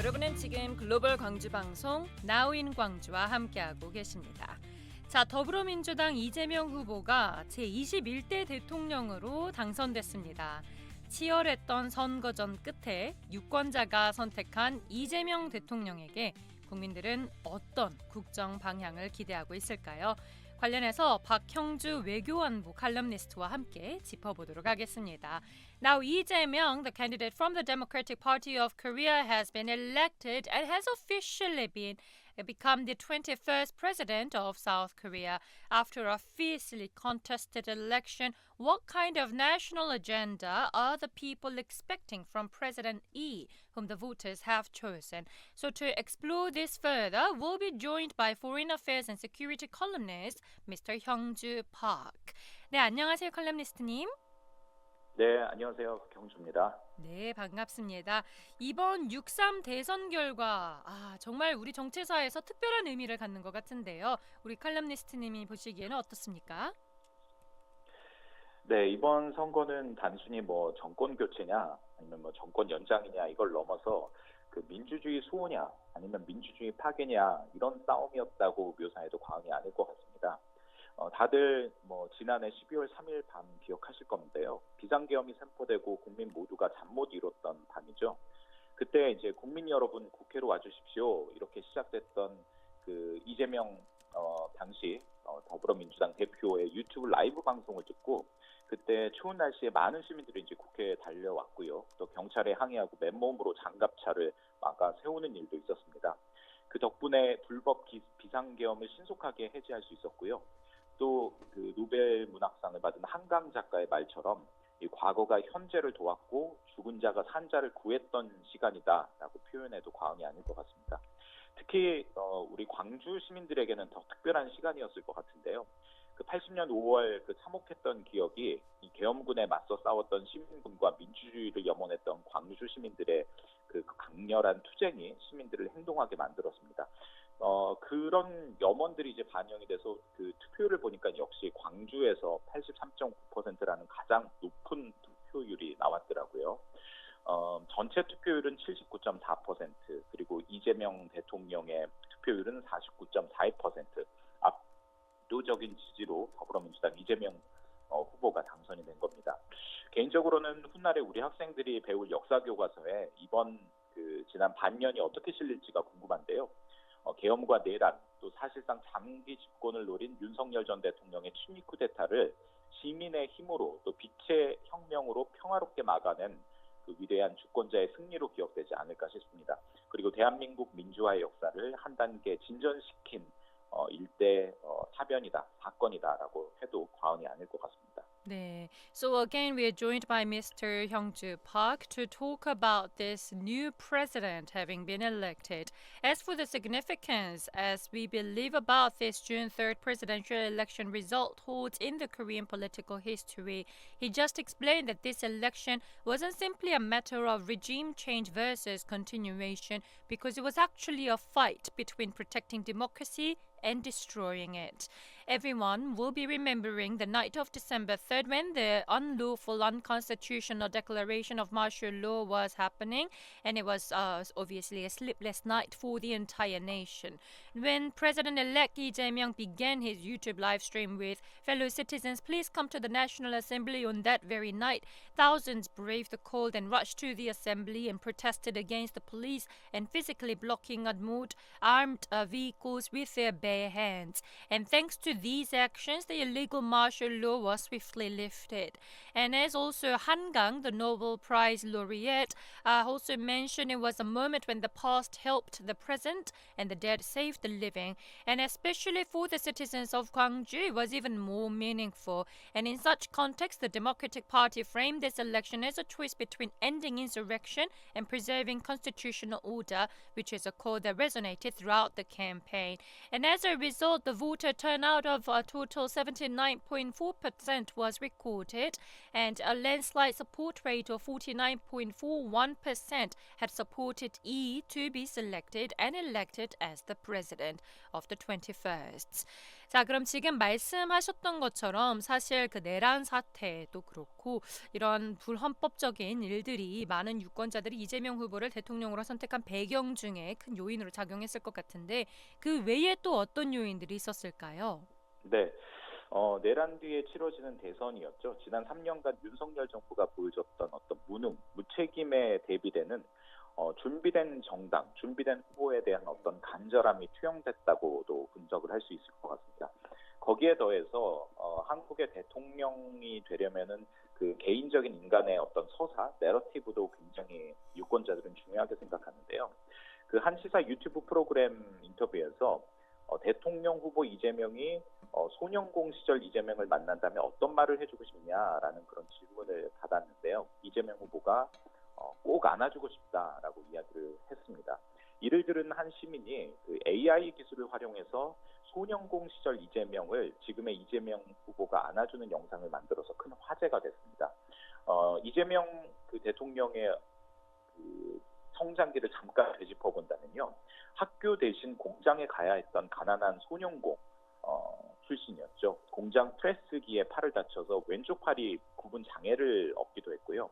여러분은 지금 글로벌 광주 방송 나우인 광주와 함께하고 계십니다. 자, 더불어민주당 이재명 후보가 제21대 대통령으로 당선됐습니다. 치열했던 선거전 끝에 유권자가 선택한 이재명 대통령에게 국민들은 어떤 국정 방향을 기대하고 있을까요? 관련해서 박형주 외교안보 칼럼니스트와 함께 짚어보도록 하겠습니다. Now, Lee Jae-myung, the candidate from the Democratic Party of Korea, has been elected and has officially become the 21st president of South Korea. After a fiercely contested election, what kind of national agenda are the people expecting from President Lee, whom the voters have chosen? So to explore this further, we'll be joined by Foreign Affairs and Security columnist Mr. Hyung-ju Park. 네, 안녕하세요, 칼럼니스트님. 네, 안녕하세요. 경주입니다. 네, 반갑습니다. 이번 6.3 대선 결과 정말 우리 정치사에서 특별한 의미를 갖는 것 같은데요. 우리 칼럼니스트님이 보시기에는 어떻습니까? 네, 이번 선거는 단순히 정권 교체냐 아니면 정권 연장이냐 이걸 넘어서 그 민주주의 수호냐 아니면 민주주의 파괴냐 이런 싸움이었다고 묘사해도 과언이 아닐 것 같습니다. 다들 지난해 12월 3일 밤 기억하실 건데요. 비상계엄이 선포되고 국민 모두가 잠 못 이뤘던 밤이죠. 그때 이제 국민 여러분 국회로 와주십시오 이렇게 시작됐던 그 이재명 당시 더불어민주당 대표의 유튜브 라이브 방송을 듣고 그때 추운 날씨에 많은 시민들이 이제 국회에 달려왔고요. 또 경찰에 항의하고 맨몸으로 장갑차를 막아 세우는 일도 있었습니다. 그 덕분에 불법 비상계엄을 신속하게 해제할 수 있었고요. 또 그 노벨 문학상을 받은 한강 작가의 말처럼 이 과거가 현재를 도왔고 죽은 자가 산 자를 구했던 시간이다라고 표현해도 과언이 아닐 것 같습니다. 특히 우리 광주 시민들에게는 더 특별한 시간이었을 것 같은데요. 그 80년 5월 그 참혹했던 기억이 이 계엄군에 맞서 싸웠던 시민군과 민주주의를 염원했던 광주 시민들의 그 강렬한 투쟁이 시민들을 행동하게 만들었습니다. 그런 염원들이 이제 반영이 돼서 그 투표율을 보니까 역시 광주에서 83.9%라는 가장 높은 투표율이 나왔더라고요. 전체 투표율은 79.4%, 그리고 이재명 대통령의 투표율은 49.42%, 압도적인 지지로 더불어민주당 이재명 후보가 당선이 된 겁니다. 개인적으로는 훗날에 우리 학생들이 배울 역사 교과서에 이번 지난 반년이 어떻게 실릴지가 궁금한데요. 계엄과 내란, 또 사실상 장기 집권을 노린 윤석열 전 대통령의 추미 쿠데타를 시민의 힘으로 또 빛의 혁명으로 평화롭게 막아낸 그 위대한 주권자의 승리로 기억되지 않을까 싶습니다. 그리고 대한민국 민주화의 역사를 한 단계 진전시킨 일대 사변이다, 사건이다라고 해도 과언이 아닐 것 같습니다. 네. So again, we are joined by Mr. Hyung-ju Park to talk about this new president having been elected. As for the significance, as we believe about this June 3rd presidential election result holds in the Korean political history, he just explained that this election wasn't simply a matter of regime change versus continuation, because it was actually a fight between protecting democracy and destroying it. Everyone will be remembering the night of December 3rd when the unlawful, unconstitutional declaration of martial law was happening, and it was obviously a sleepless night for the entire nation. When President-elect Lee Jae-myung began his YouTube live stream with fellow citizens, please come to the National Assembly on that very night, thousands braved the cold and rushed to the assembly and protested against the police and physically blocking armed vehicles with their bare hands. And thanks to these actions, the illegal martial law was swiftly lifted. And as also Han Gang, the Nobel Prize laureate, also mentioned, it was a moment when the past helped the present and the dead saved the living. And especially for the citizens of Gwangju, it was even more meaningful. And in such context, the Democratic Party framed this election as a choice between ending insurrection and preserving constitutional order, which is a call that resonated throughout the campaign. And as a result, the voter turnout of a total 79.4% was recorded, and a landslide support rate of 49.41% had supported Lee to be selected and elected as the president of the 21st. 자, 그럼 지금 말씀하셨던 것처럼 사실 그 내란 사태도 그렇고 이런 불헌법적인 일들이 많은 유권자들이 이재명 후보를 대통령으로 선택한 배경 중에 큰 요인으로 작용했을 것 같은데 그 외에 또 어떤 요인들이 있었을까요? 네. 내란 뒤에 치러지는 대선이었죠. 지난 3년간 윤석열 정부가 보여줬던 어떤 무능, 무책임에 대비되는 준비된 정당, 준비된 후보에 대한 어떤 간절함이 투영됐다고도 분석을 할 수 있을 것 같습니다. 거기에 더해서 한국의 대통령이 되려면은 그 개인적인 인간의 어떤 서사, 내러티브도 굉장히 유권자들은 중요하게 생각하는데요. 그 한 시사 유튜브 프로그램 인터뷰에서 대통령 후보 이재명이 소년공 시절 이재명을 만난다면 어떤 말을 해주고 싶냐라는 그런 질문을 받았는데요. 이재명 후보가 꼭 안아주고 싶다라고 이야기를 했습니다. 이를 들은 한 시민이 그 AI 기술을 활용해서 소년공 시절 이재명을 지금의 이재명 후보가 안아주는 영상을 만들어서 큰 화제가 됐습니다. 이재명 그 대통령의 그 성장기를 잠깐 되짚어 본다면요. 학교 대신 공장에 가야 했던 가난한 소년공 출신이었죠. 공장 프레스기에 팔을 다쳐서 왼쪽 팔이 구분 장애를 얻기도 했고요.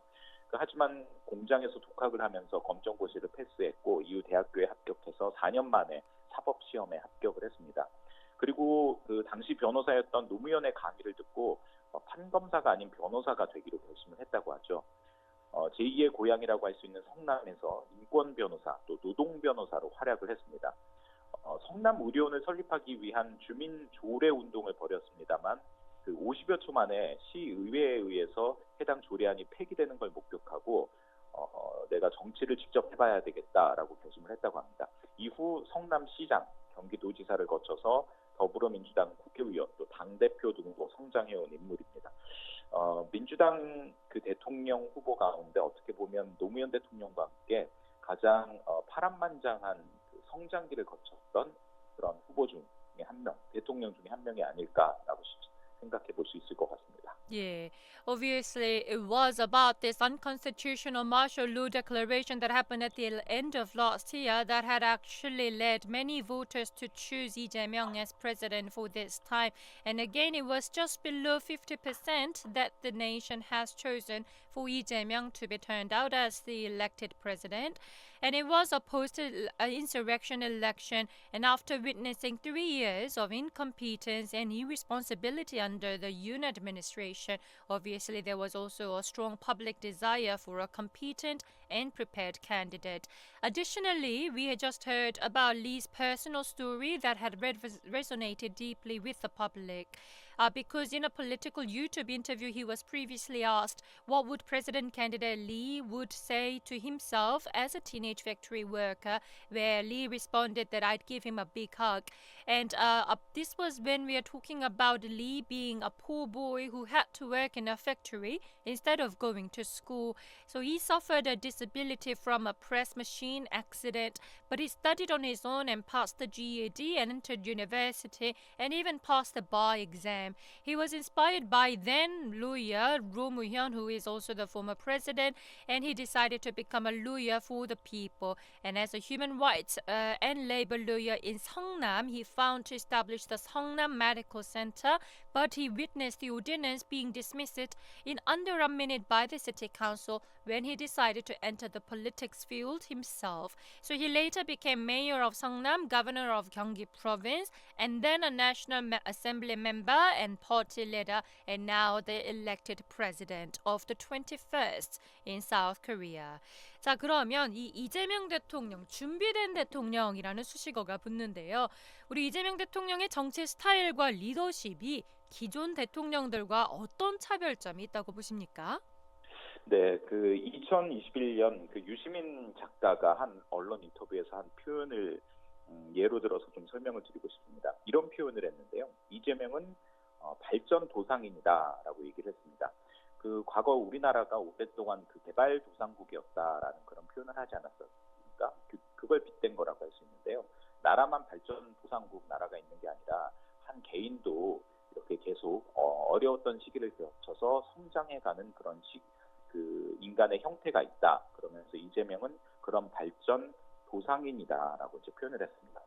하지만 공장에서 독학을 하면서 검정고시를 패스했고 이후 대학교에 합격해서 4년 만에 사법시험에 합격을 했습니다. 그리고 그 당시 변호사였던 노무현의 강의를 듣고 판검사가 아닌 변호사가 되기로 결심을 했다고 하죠. 제2의 고향이라고 할 수 있는 성남에서 인권 변호사 또 노동 변호사로 활약을 했습니다. 성남 의료원을 설립하기 위한 주민 조례 운동을 벌였습니다만 그 50여 초 만에 시의회에 의해서 해당 조례안이 폐기되는 걸 목격하고 내가 정치를 직접 해봐야 되겠다라고 결심을 했다고 합니다. 이후 성남시장, 경기도지사를 거쳐서 더불어민주당 국회의원 또 당대표 등으로 성장해온 인물입니다. 민주당 그 대통령 후보 가운데 어떻게 보면 노무현 대통령과 함께 가장 파란만장한 그 성장기를 거쳤던 그런 후보 중에 한 명, 대통령 중에 한 명이 아닐까라고 생각해 볼 수 있을 것 같습니다. Yeah, obviously it was about this unconstitutional martial law declaration that happened at the end of last year that had actually led many voters to choose Lee Jae-myung as president for this time. And again, it was just below 50% that the nation has chosen for Lee Jae-myung to be turned out as the elected president. And it was a post-insurrection election. And after witnessing 3 years of incompetence and irresponsibility under the Yoon administration, obviously there was also a strong public desire for a competent and prepared candidate. Additionally, we had just heard about Lee's personal story that had resonated deeply with the public. Because in a political YouTube interview, he was previously asked what would President candidate Lee would say to himself as a teenage factory worker, where Lee responded that I'd give him a big hug. And this was when we are talking about Lee being a poor boy who had to work in a factory instead of going to school. So he suffered a disability from a press machine accident, but he studied on his own and passed the GED and entered university and even passed the bar exam. He was inspired by then lawyer Roh Moo-hyun, who is also the former president, and he decided to become a lawyer for the people. And as a human rights and labor lawyer in Seongnam, he found to establish the Seongnam Medical Center, but he witnessed the ordinance being dismissed in under a minute by the city council when he decided to enter the politics field himself. So he later became mayor of Seongnam, governor of Gyeonggi province, and then a national assembly member and party leader, and now the elected president of the 21st in South Korea. 자, 그러면 이 이재명 대통령, 준비된 대통령이라는 수식어가 붙는데요. 우리 이재명 대통령의 정치 스타일과 리더십이 기존 대통령들과 어떤 차별점이 있다고 보십니까? 네, 그 2021년 그 유시민 작가가 한 언론 인터뷰에서 한 표현을 예로 들어서 좀 설명을 드리고 싶습니다. 이런 표현을 했는데요. 이재명은 발전 도상인이다라고 얘기를 했습니다. 그 과거 우리나라가 오랫동안 그 개발 도상국이었다라는 그런 표현을 하지 않았습니까? 그걸 빗댄 거라고 할 수 있는데요. 나라만 발전 도상국 나라가 있는 게 아니라 한 개인도 이렇게 계속 어려웠던 시기를 거쳐서 성장해가는 그런 그 인간의 형태가 있다. 그러면서 이재명은 그런 발전 도상인이다라고 이제 표현을 했습니다.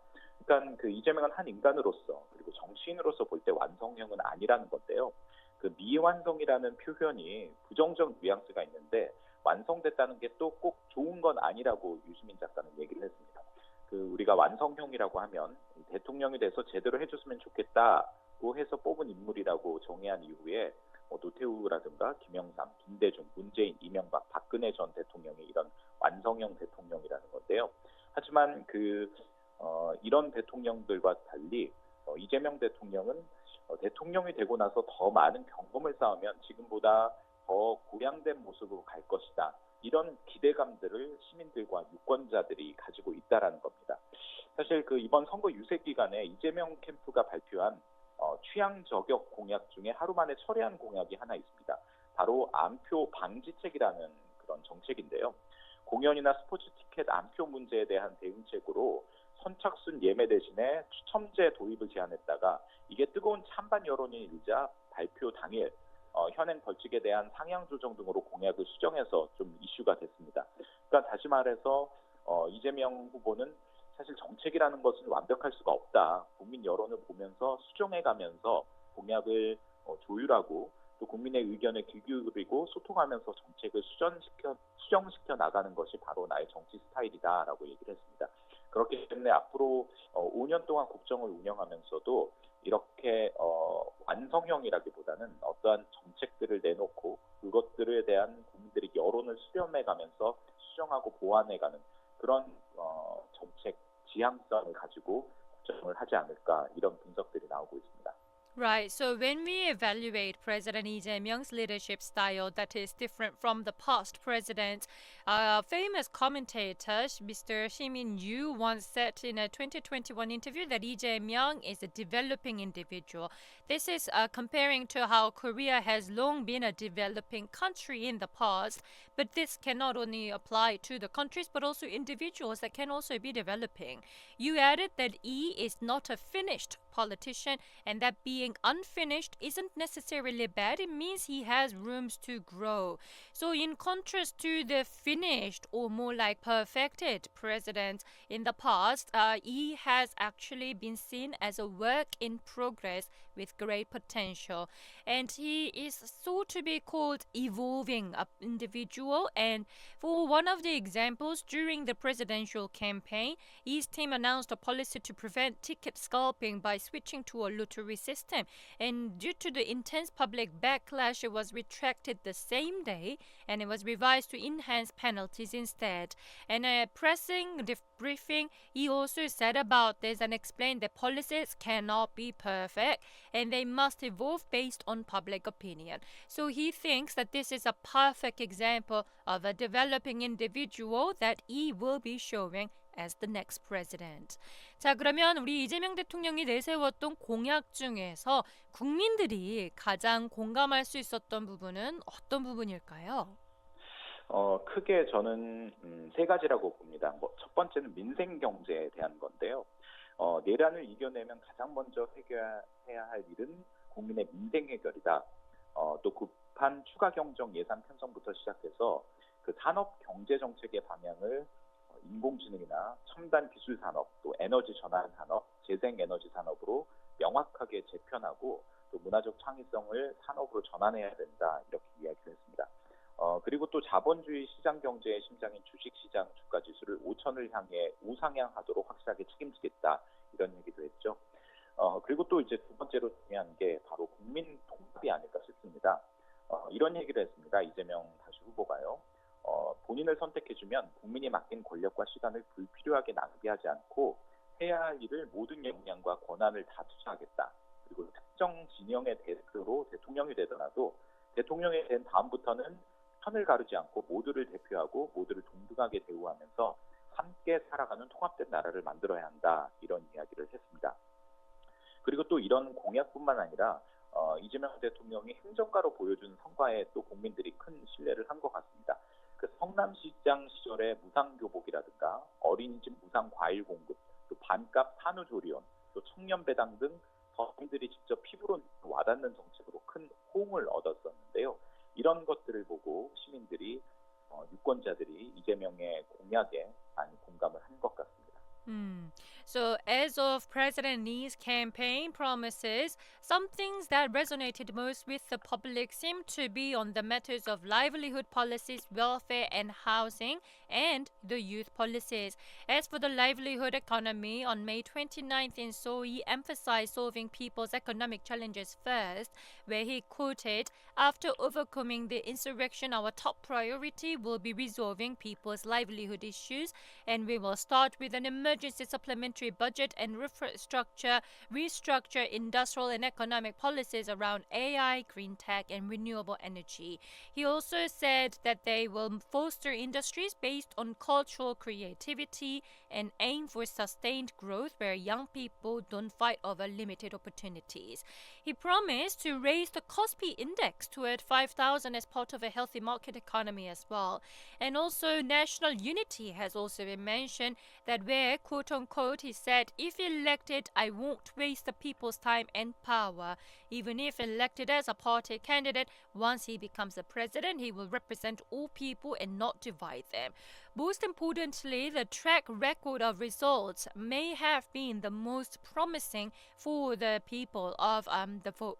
그러니까 그 이재명은 한 인간으로서 그리고 정치인으로서 볼 때 완성형은 아니라는 건데요. 그 미완성이라는 표현이 부정적 뉘앙스가 있는데 완성됐다는 게 또 꼭 좋은 건 아니라고 유시민 작가는 얘기를 했습니다. 그 우리가 완성형이라고 하면 대통령이 돼서 제대로 해줬으면 좋겠다고 해서 뽑은 인물이라고 정의한 이후에 노태우라든가 김영삼, 김대중, 문재인, 이명박, 박근혜 전 대통령이 이런 완성형 대통령이라는 건데요. 하지만 이런 대통령들과 달리 이재명 대통령은 대통령이 되고 나서 더 많은 경험을 쌓으면 지금보다 더 고량된 모습으로 갈 것이다. 이런 기대감들을 시민들과 유권자들이 가지고 있다라는 겁니다. 사실 이번 선거 유세 기간에 이재명 캠프가 발표한 취향 저격 공약 중에 하루 만에 철회한 공약이 하나 있습니다. 바로 암표 방지책이라는 그런 정책인데요. 공연이나 스포츠 티켓 암표 문제에 대한 대응책으로 선착순 예매 대신에 추첨제 도입을 제안했다가 이게 뜨거운 찬반 여론이 일자 발표 당일 현행 벌칙에 대한 상향 조정 등으로 공약을 수정해서 좀 이슈가 됐습니다. 그러니까 다시 말해서 이재명 후보는 사실 정책이라는 것은 완벽할 수가 없다. 국민 여론을 보면서 수정해가면서 공약을 조율하고 또 국민의 의견에 귀 기울이고 소통하면서 정책을 수정시켜 나가는 것이 바로 나의 정치 스타일이다라고 얘기를 했습니다. 그렇기 때문에 앞으로 5년 동안 국정을 운영하면서도 이렇게 완성형이라기보다는 어떠한 정책들을 내놓고 그것들에 대한 국민들의 여론을 수렴해가면서 수정하고 보완해가는 그런 정책 지향성을 가지고 국정을 하지 않을까 이런 분석들이 나오고 있습니다. Right. So when we evaluate President Lee Jae-myung's leadership style that is different from the past presidents, famous commentator Mr. Shimin Yu once said in a 2021 interview that Lee Jae-myung is a developing individual. This is comparing to how Korea has long been a developing country in the past, but this can not only apply to the countries but also individuals that can also be developing. You added that Lee is not a finished politician and that being unfinished isn't necessarily bad. It means he has rooms to grow. So in contrast to the finished or more like perfected presidents in the past, he has actually been seen as a work in progress with great potential. And he is thought to be called evolving individual. And for one of the examples, during the presidential campaign, his team announced a policy to prevent ticket scalping by switching to a lottery system. And due to the intense public backlash, it was retracted the same day and it was revised to enhance penalties instead. And pressing the briefing, he also said about this and explained that policies cannot be perfect and they must evolve based on public opinion. So he thinks that this is a perfect example of a developing individual that he will be showing as the next president. 자, 그러면 우리 이재명 대통령이 내세웠던 공약 중에서 국민들이 가장 공감할 수 있었던 부분은 어떤 부분일까요? 크게 저는 세 가지라고 봅니다. 첫 번째는 민생 경제에 대한 건데요. 내란을 이겨내면 가장 먼저 해결해야 할 일은 국민의 민생 해결이다. 또 급한 추가 경정 예산 편성부터 시작해서 그 산업 경제 정책의 방향을 인공지능이나 첨단 기술 산업, 또 에너지 전환 산업, 재생 에너지 산업으로 명확하게 재편하고 또 문화적 창의성을 산업으로 전환해야 된다 이렇게 이야기를 했습니다. 그리고 또 자본주의 시장 경제의 심장인 주식시장 주가 지수를 5천을 향해 우상향하도록 확실하게 책임지겠다 이런 얘기도 했죠. 그리고 또 이제 두 번째로 중요한 게 바로 국민 통합이 아닐까 싶습니다. 이런 얘기를 했습니다. 이재명 다시 후보가요. 본인을 선택해주면 국민이 맡긴 권력과 시간을 불필요하게 낭비하지 않고 해야 할 일을 모든 역량과 권한을 다 투자하겠다. 그리고 특정 진영의 대표로 대통령이 되더라도 대통령이 된 다음부터는 편을 가르지 않고 모두를 대표하고 모두를 동등하게 대우하면서 함께 살아가는 통합된 나라를 만들어야 한다. 이런 이야기를 했습니다. 그리고 또 이런 공약뿐만 아니라 이재명 대통령이 행정가로 보여준 성과에 또 국민들이 큰 신뢰를 한 것 같습니다. 그 성남시장 시절의 무상교복이라든가 어린이집 무상 과일 공급, 또 반값 산후조리원, 또 청년배당 등 서민들이 직접 피부로 와닿는 정책으로 큰 호응을 얻었었는데요. 이런 것들을 보고 시민들이 유권자들이 이재명의 공약에 많이 공감을 한 것 같습니다. So, as of President Lee's campaign promises, some things that resonated most with the public seem to be on the matters of livelihood policies, welfare and housing, and the youth policies. As for the livelihood economy, on May 29th in Seoul, he emphasized solving people's economic challenges first, where he quoted, "After overcoming the insurrection, our top priority will be resolving people's livelihood issues, and we will start with an emergency supplementary budget and restructure industrial and economic policies around AI, green tech, and renewable energy." He also said that they will foster industries based on cultural creativity and aim for sustained growth where young people don't fight over limited opportunities. He promised to raise the Kospi index toward 5,000 as part of a healthy market economy as well. And also, national unity has also been mentioned, that where, quote unquote, he said, "If elected, I won't waste the people's time and power. Even if elected as a party candidate, once he becomes the president, he will represent all people and not divide them." Most importantly, the track record of results may have been the most promising for the people of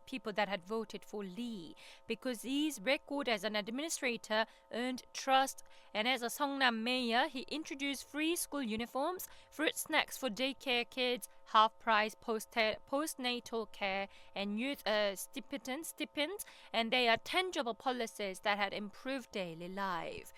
people that had voted for Lee, because his record as an administrator earned trust. And as a Seongnam mayor, he introduced free school uniforms, fruit snacks for daycare kids, half-price postnatal care, and youth stipends, and they are tangible policies that had improved daily life.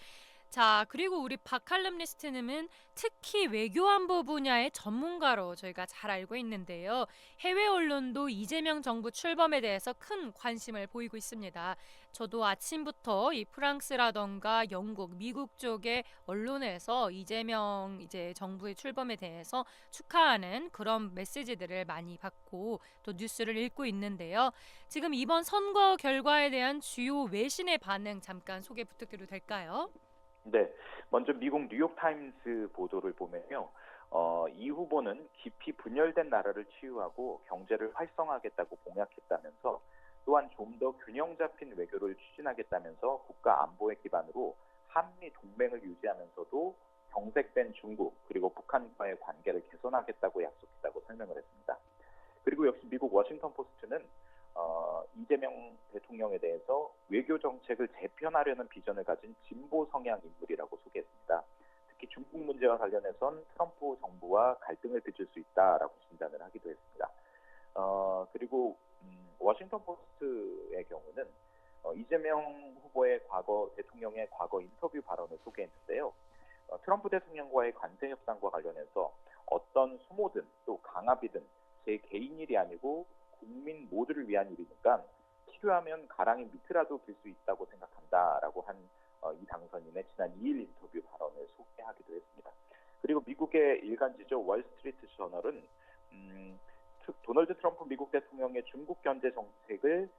자, 그리고 우리 박칼럼니스트님은 특히 외교안보 분야의 전문가로 저희가 잘 알고 있는데요. 해외 언론도 이재명 정부 출범에 대해서 큰 관심을 보이고 있습니다. 저도 아침부터 이 프랑스라던가 영국, 미국 쪽의 언론에서 이재명 정부의 출범에 대해서 축하하는 그런 메시지들을 많이 받고 또 뉴스를 읽고 있는데요. 지금 이번 선거 결과에 대한 주요 외신의 반응 잠깐 소개 부탁드려도 될까요? 네, 먼저 미국 뉴욕타임스 보도를 보면요. 이 후보는 깊이 분열된 나라를 치유하고 경제를 활성화하겠다고 공약했다면서, 또한 좀 더 균형 잡힌 외교를 추진하겠다면서 국가 안보의 기반으로 한미 동맹을 유지하면서도 경색된 중국 그리고 북한과의 관계를 개선하겠다고 약속했다고 설명을 했습니다. 그리고 역시 미국 워싱턴 포스트는 이재명 대통령에 대해서 외교 정책을 재편하려는 비전을 가진 진보 성향 인물이라고 소개했습니다. 특히 중국 문제와 관련해선 트럼프 정부와 갈등을 빚을 수 있다라고 진단을 하기도 했습니다. 그리고 워싱턴 포스트의 경우는 이재명 후보의 대통령의 과거 인터뷰 발언을 소개했는데요. 트럼프 대통령과의 관세 협상과 관련해서 어떤 수모든 또 강압이든 제 개인 일이 아니고 국민 모두를 위한 일이니까 필요하면 가랑이 밑이라도 길 수 있다고 생각한다라고 한 이 당선인의 지난 2일 인터뷰 발언을 소개하기도 했습니다. 그리고 미국의 일간지죠, 월스트리트 저널은 도널드 트럼프 미국 대통령의 중국 견제 정책을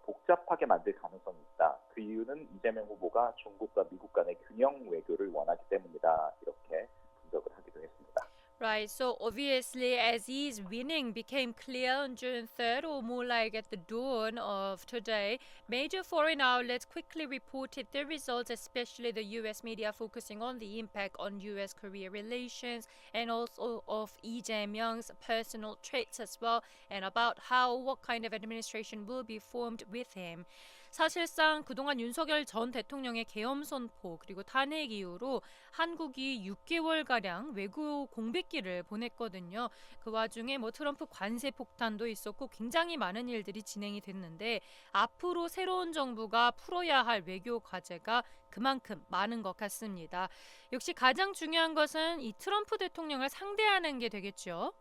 복잡하게 만들 가능성이 있다. 그 이유는 이재명 후보가 중국과 미국 간의 균형 외교를 원하기 때문이다. 이렇게 분석을 하기도 했습니다. Right, so obviously, as his winning became clear on June 3rd, or more like at the dawn of today, major foreign outlets quickly reported their results, especially the US media focusing on the impact on US Korea relations and also of Lee Jae-myung's personal traits as well, and about what kind of administration will be formed with him. 사실상 그동안 윤석열 전 대통령의 계엄 선포 그리고 탄핵 이후로 한국이 6개월가량 외교 공백기를 보냈거든요. 그 와중에 트럼프 관세 폭탄도 있었고 굉장히 많은 일들이 진행이 됐는데, 앞으로 새로운 정부가 풀어야 할 외교 과제가 그만큼 많은 것 같습니다. 역시 가장 중요한 것은 이 트럼프 대통령을 상대하는 게 되겠죠.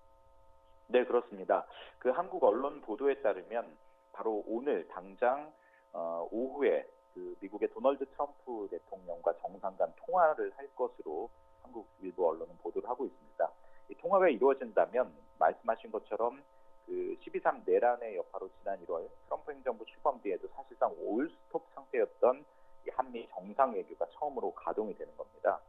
네, 그렇습니다. 그 한국 언론 보도에 따르면 바로 오늘 당장 오후에 그 미국의 도널드 트럼프 대통령과 정상 간 통화를 할 것으로 한국 일부 언론은 보도를 하고 있습니다. 이 통화가 이루어진다면 말씀하신 것처럼 그 12.3 내란의 여파로 지난 1월 트럼프 행정부 출범 뒤에도 사실상 올스톱 상태였던 이 한미 정상 외교가 처음으로 가동이 되는 겁니다.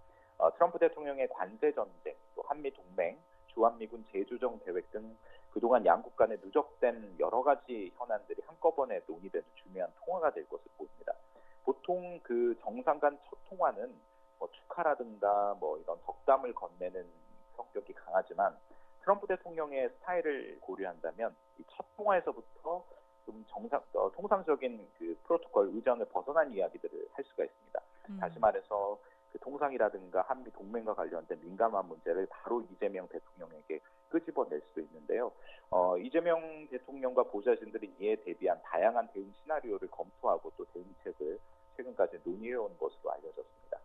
트럼프 대통령의 관세 전쟁, 또 한미 동맹, 주한미군 재조정 계획 등 그동안 양국 간에 누적된 여러 가지 현안들이 한꺼번에 논의되는 중요한 통화가 될 것으로 보입니다. 보통 그 정상 간 첫 통화는 축하라든가 이런 덕담을 건네는 성격이 강하지만, 트럼프 대통령의 스타일을 고려한다면 이 첫 통화에서부터 좀 통상적인 그 프로토콜 의전을 벗어난 이야기들을 할 수가 있습니다. 다시 말해서 그 통상이라든가 한미 동맹과 관련된 민감한 문제를 바로 이재명 대통령에게 끄집어낼 수도 있는데요. 이재명 대통령과 보좌진들이 이에 대비한 다양한 대응 시나리오를 검토하고 또 대응책을 최근까지 논의해온 것으로 알려졌습니다.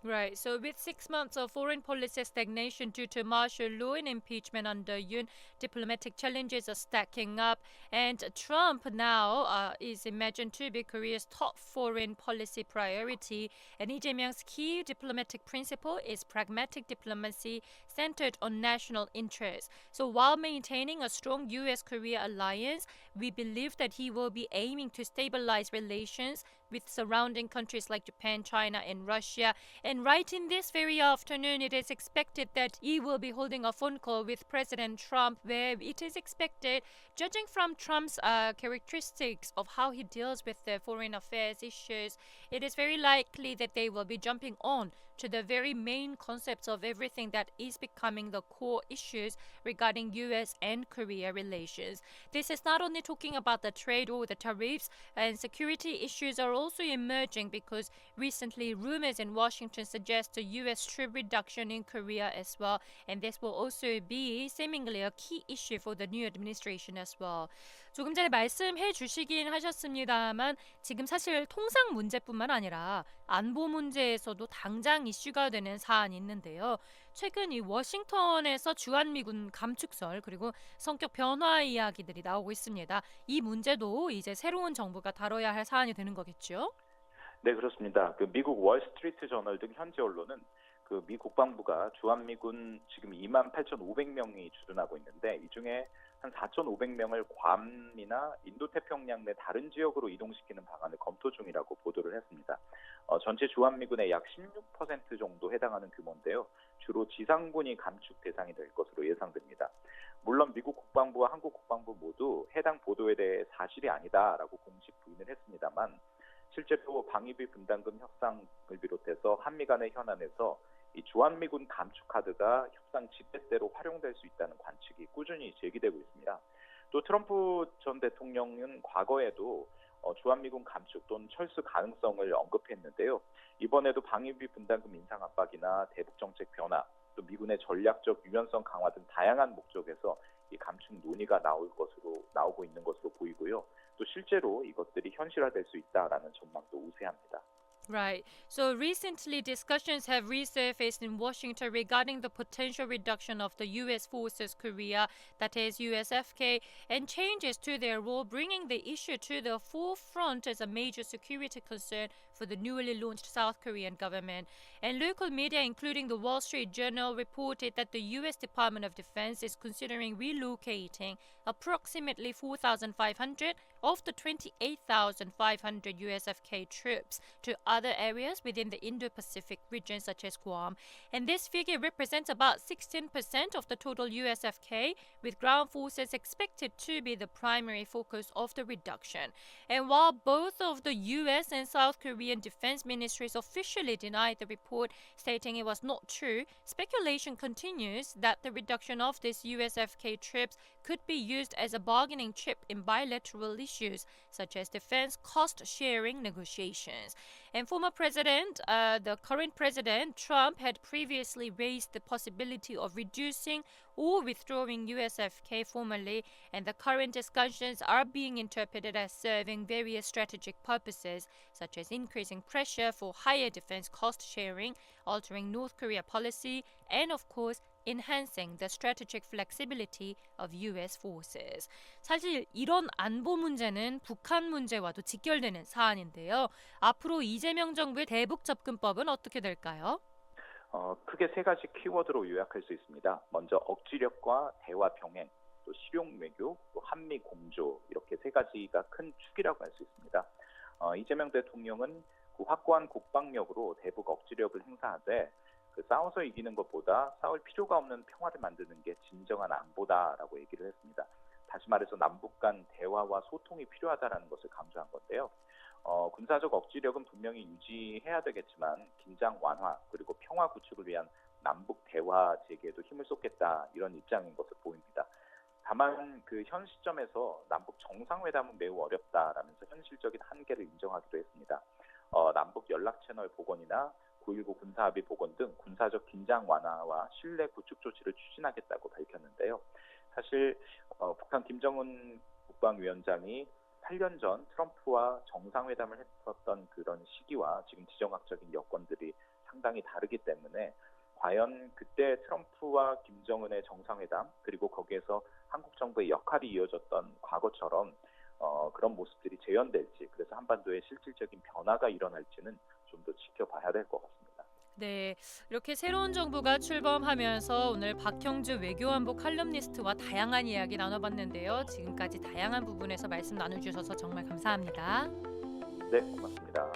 Right. So, with 6 months of foreign policy stagnation due to martial law and impeachment under Yoon, diplomatic challenges are stacking up. And Trump now is imagined to be Korea's top foreign policy priority. And Lee Jae-myung's key diplomatic principle is pragmatic diplomacy centered on national interests. So, while maintaining a strong U.S.-Korea alliance, we believe that he will be aiming to stabilize relations with surrounding countries like Japan, China, and Russia. And right in this very afternoon, it is expected that he will be holding a phone call with President Trump, where it is expected, judging from Trump's characteristics of how he deals with the foreign affairs issues, it is very likely that they will be jumping on to the very main concepts of everything that is becoming the core issues regarding U.S. and Korea relations. This is not only talking about the trade or the tariffs, and security issues are also emerging because recently rumors in Washington suggest a U.S. troop reduction in Korea as well, and this will also be seemingly a key issue for the new administration as well. 조금 전에 말씀해 주시긴 하셨습니다만 지금 사실 통상 문제뿐만 아니라 안보 문제에서도 당장 이슈가 되는 사안이 있는데요. 최근 이 워싱턴에서 주한미군 감축설 그리고 성격 변화 이야기들이 나오고 있습니다. 이 문제도 이제 새로운 정부가 다뤄야 할 사안이 되는 거겠죠? 네, 그렇습니다. 그 미국 월스트리트 저널 등 현지 언론은 그 미 국방부가 주한미군 지금 28,500명이 주둔하고 있는데 이 중에 한 4,500명을 괌이나 인도태평양 내 다른 지역으로 이동시키는 방안을 검토 중이라고 보도를 했습니다. 전체 주한미군의 약 16% 정도 해당하는 규모인데요. 주로 지상군이 감축 대상이 될 것으로 예상됩니다. 물론 미국 국방부와 한국 국방부 모두 해당 보도에 대해 사실이 아니다라고 공식 부인을 했습니다만 실제로 방위비 분담금 협상을 비롯해서 한미 간의 현안에서 이 주한미군 감축 카드가 협상 지렛대로 활용될 수 있다는 관측이 꾸준히 제기되고 있습니다. 또 트럼프 전 대통령은 과거에도 주한미군 감축 또는 철수 가능성을 언급했는데요. 이번에도 방위비 분담금 인상 압박이나 대북 정책 변화, 또 미군의 전략적 유연성 강화 등 다양한 목적에서 이 감축 논의가 나오고 있는 것으로 보이고요. 또 실제로 이것들이 현실화될 수 있다라는 전망도 우세합니다. Right. So recently, discussions have resurfaced in Washington regarding the potential reduction of the U.S. forces Korea, that is USFK, and changes to their role, bringing the issue to the forefront as a major security concern for the newly launched South Korean government. And local media, including the Wall Street Journal, reported that the U.S. Department of Defense is considering relocating approximately 4,500 of the 28,500 USFK troops to other areas within the Indo-Pacific region, such as Guam. And this figure represents about 16% of the total USFK, with ground forces expected to be the primary focus of the reduction. And while both of the US and South Korean defense ministries officially denied the report, stating it was not true, speculation continues that the reduction of these USFK troops could be used as a bargaining chip in bilateral issues such as defense cost-sharing negotiations. And the current president, Trump, had previously raised the possibility of reducing or withdrawing USFK formally, and the current discussions are being interpreted as serving various strategic purposes, such as increasing pressure for higher defense cost sharing, altering North Korea policy, and of course, enhancing the strategic flexibility of U.S. forces. 사실 이런 안보 문제는 북한 문제와도 직결되는 사안인데요. 앞으로 이재명 정부의 대북 접근법은 어떻게 될까요? 크게 세 가지 키워드로 요약할 수 있습니다. 먼저 억지력과 대화 병행, 또 실용 외교, 또 한미 공조 이렇게 세 가지가 큰 축이라고 할 수 있습니다. 이재명 대통령은 그 확고한 국방력으로 대북 억지력을 행사하되 싸워서 이기는 것보다 싸울 필요가 없는 평화를 만드는 게 진정한 안보다라고 얘기를 했습니다. 다시 말해서 남북 간 대화와 소통이 필요하다라는 것을 강조한 건데요. 군사적 억지력은 분명히 유지해야 되겠지만 긴장 완화 그리고 평화 구축을 위한 남북 대화 재개에도 힘을 쏟겠다 이런 입장인 것으로 보입니다. 다만 그 현 시점에서 남북 정상회담은 매우 어렵다라면서 현실적인 한계를 인정하기도 했습니다. 남북 연락 채널 복원이나 9.19 군사합의 복원 등 군사적 긴장 완화와 신뢰 구축 조치를 추진하겠다고 밝혔는데요. 사실 북한 김정은 국방위원장이 8년 전 트럼프와 정상회담을 했었던 그런 시기와 지금 지정학적인 여건들이 상당히 다르기 때문에 과연 그때 트럼프와 김정은의 정상회담 그리고 거기에서 한국 정부의 역할이 이어졌던 과거처럼 그런 모습들이 재현될지 그래서 한반도에 실질적인 변화가 일어날지는 좀 더 지켜봐야 될 것 같습니다. 네, 이렇게 새로운 정부가 출범하면서 오늘 박형주 외교안보 칼럼니스트와 다양한 이야기 나눠봤는데요. 지금까지 다양한 부분에서 말씀 나눠주셔서 정말 감사합니다. 네, 고맙습니다.